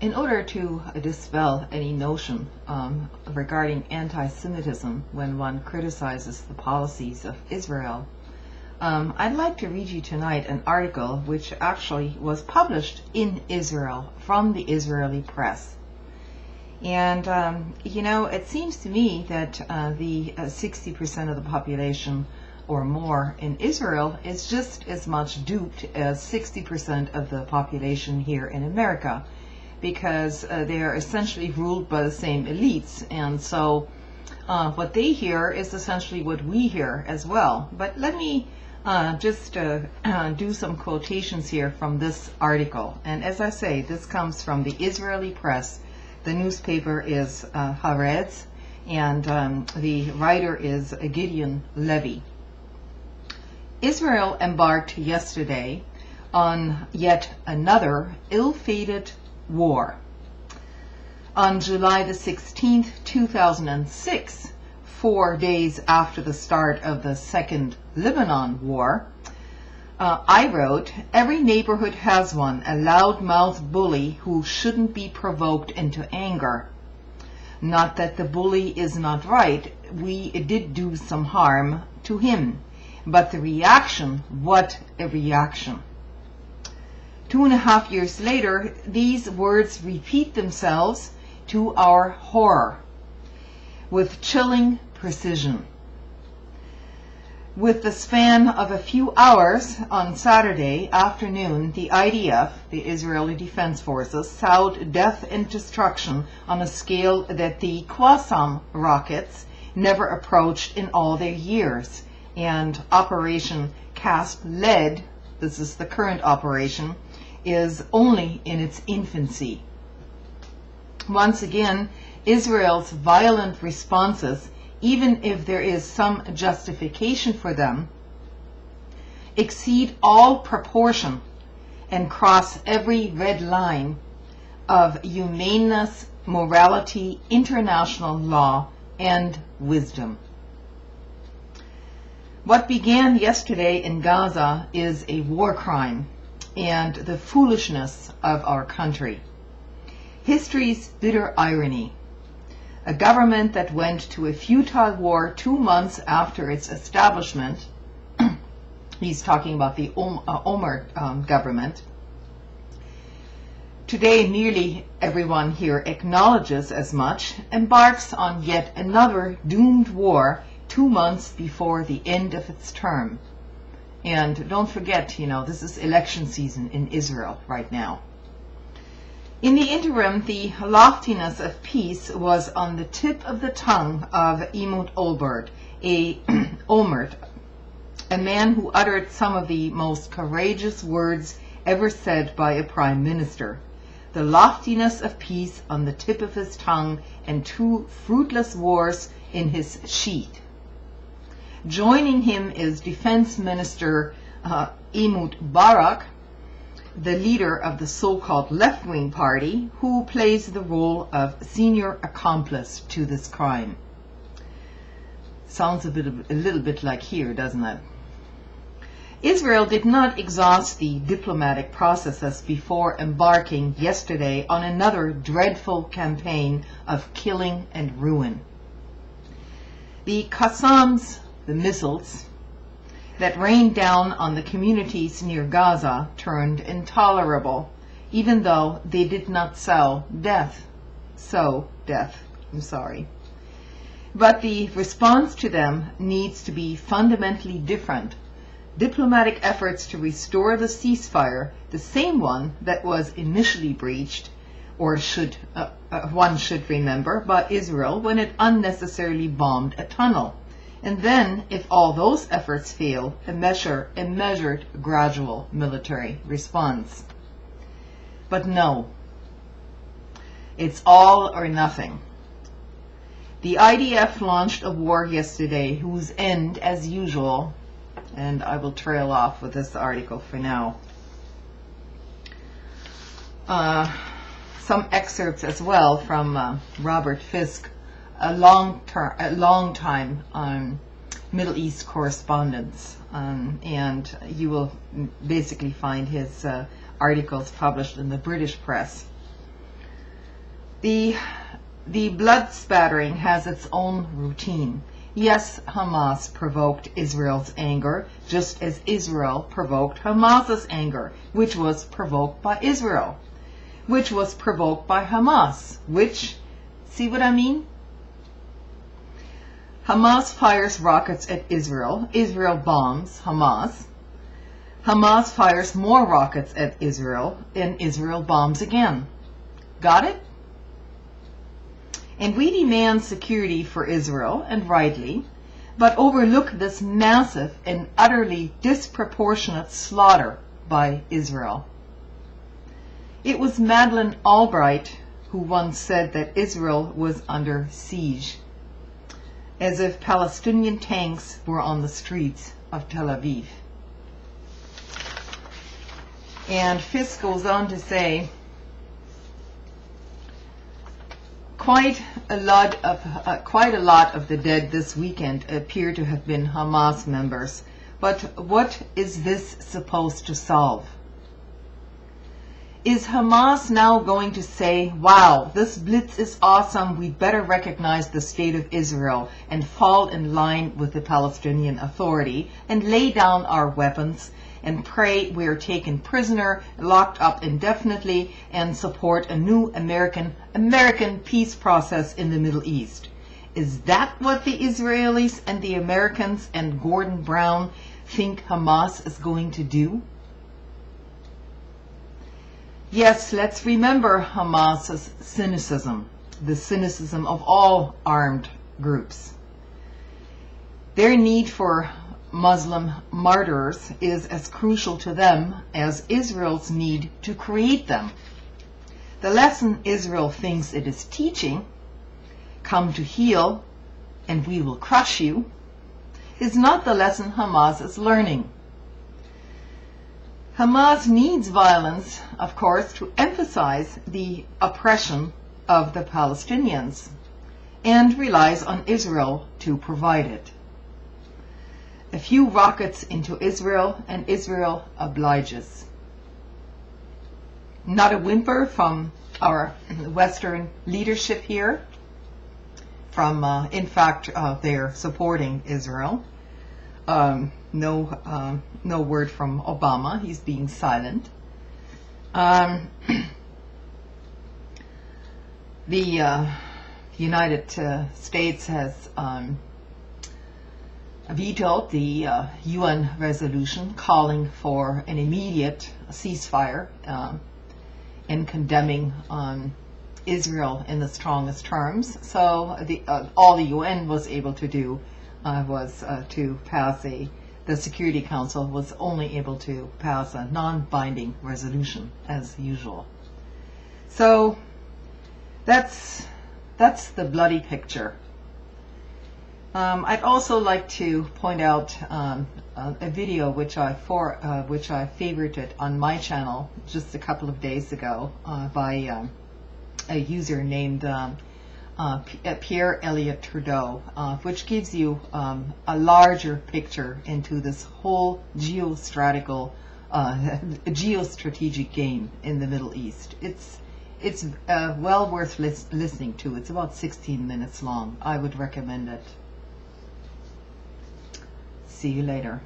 In order to dispel any notion regarding anti-Semitism when one criticizes the policies of Israel, I'd like to read you tonight an article which actually was published in Israel from the Israeli press. And, it seems to me that the 60% of the population or more in Israel is just as much duped as 60% of the population here in America, because they are essentially ruled by the same elites. And so what they hear is essentially what we hear as well. But let me just do some quotations here from this article. And as I say, this comes from the Israeli press. The newspaper is Haaretz, and the writer is Gideon Levy. Israel embarked yesterday on yet another ill-fated war. On July the 16th, 2006, 4 days after the start of the Second Lebanon War, I wrote, "Every neighborhood has one, a loud-mouthed bully who shouldn't be provoked into anger. Not that the bully is not right, we did do some harm to him, but the reaction, what a reaction." 2.5 years later, these words repeat themselves to our horror with chilling precision. With the span of a few hours on Saturday afternoon, the IDF, the Israeli Defense Forces, sowed death and destruction on a scale that the Qassam rockets never approached in all their years. And Operation Cast Lead, this is the current operation, is only in its infancy. Once again, Israel's violent responses, even if there is some justification for them, exceed all proportion and cross every red line of humaneness, morality, international law, and wisdom. What began yesterday in Gaza is a war crime and the foolishness of our country. History's bitter irony. A government that went to a futile war 2 months after its establishment, he's talking about the Omar government. Today, nearly everyone here acknowledges as much, embarks on yet another doomed war 2 months before the end of its term. And don't forget, this is election season in Israel right now. In the interim, the loftiness of peace was on the tip of the tongue of Ehud Olmert, a man who uttered some of the most courageous words ever said by a prime minister. The loftiness of peace on the tip of his tongue, and 2 fruitless wars in his sheath. Joining him is Defense Minister Ehud Barak, the leader of the so-called left-wing party, who plays the role of senior accomplice to this crime. Sounds a little bit like here, doesn't it? Israel did not exhaust the diplomatic processes before embarking yesterday on another dreadful campaign of killing and ruin. The Qassams, the missiles that rained down on the communities near Gaza, turned intolerable, even though they did not sow death. But the response to them needs to be fundamentally different. Diplomatic efforts to restore the ceasefire, the same one that was initially breached, or one should remember, by Israel when it unnecessarily bombed a tunnel. And then, if all those efforts fail, a measured, gradual military response. But no, it's all or nothing. The IDF launched a war yesterday whose end, as usual, and I will trail off with this article for now. Some excerpts as well from Robert Fisk, a long time Middle East correspondent, and you will basically find his articles published in the British press. The blood spattering has its own routine. Yes, Hamas provoked Israel's anger, just as Israel provoked Hamas's anger, which was provoked by Israel, which was provoked by Hamas, which, see what I mean? Hamas fires rockets at Israel. Israel bombs Hamas. Hamas fires more rockets at Israel, and Israel bombs again. Got it? And we demand security for Israel, and rightly, but overlook this massive and utterly disproportionate slaughter by Israel. It was Madeleine Albright who once said that Israel was under siege, as if Palestinian tanks were on the streets of Tel Aviv. And Fisk goes on to say, quite a lot of the dead this weekend appear to have been Hamas members. But what is this supposed to solve? Is Hamas now going to say, wow, this blitz is awesome, we better recognize the state of Israel and fall in line with the Palestinian Authority and lay down our weapons and pray we are taken prisoner, locked up indefinitely, and support a new American peace process in the Middle East? Is that what the Israelis and the Americans and Gordon Brown think Hamas is going to do? Yes, let's remember Hamas's cynicism, the cynicism of all armed groups. Their need for Muslim martyrs is as crucial to them as Israel's need to create them. The lesson Israel thinks it is teaching, come to heal and we will crush you, is not the lesson Hamas is learning. Hamas needs violence, of course, to emphasize the oppression of the Palestinians and relies on Israel to provide it. A few rockets into Israel and Israel obliges. Not a whimper from our Western leadership here. In fact, they're supporting Israel. No word from Obama. He's being silent. The United States has vetoed the UN resolution calling for an immediate ceasefire and condemning Israel in the strongest terms. So all the UN was able to do was to pass the Security Council was only able to pass a non-binding resolution as usual. So that's the bloody picture. I'd also like to point out a video which I favorited on my channel just a couple of days ago by a user named Pierre Elliott Trudeau, which gives you a larger picture into this whole geostrategic game in the Middle East. It's well worth listening to. It's about 16 minutes long. I would recommend it. See you later.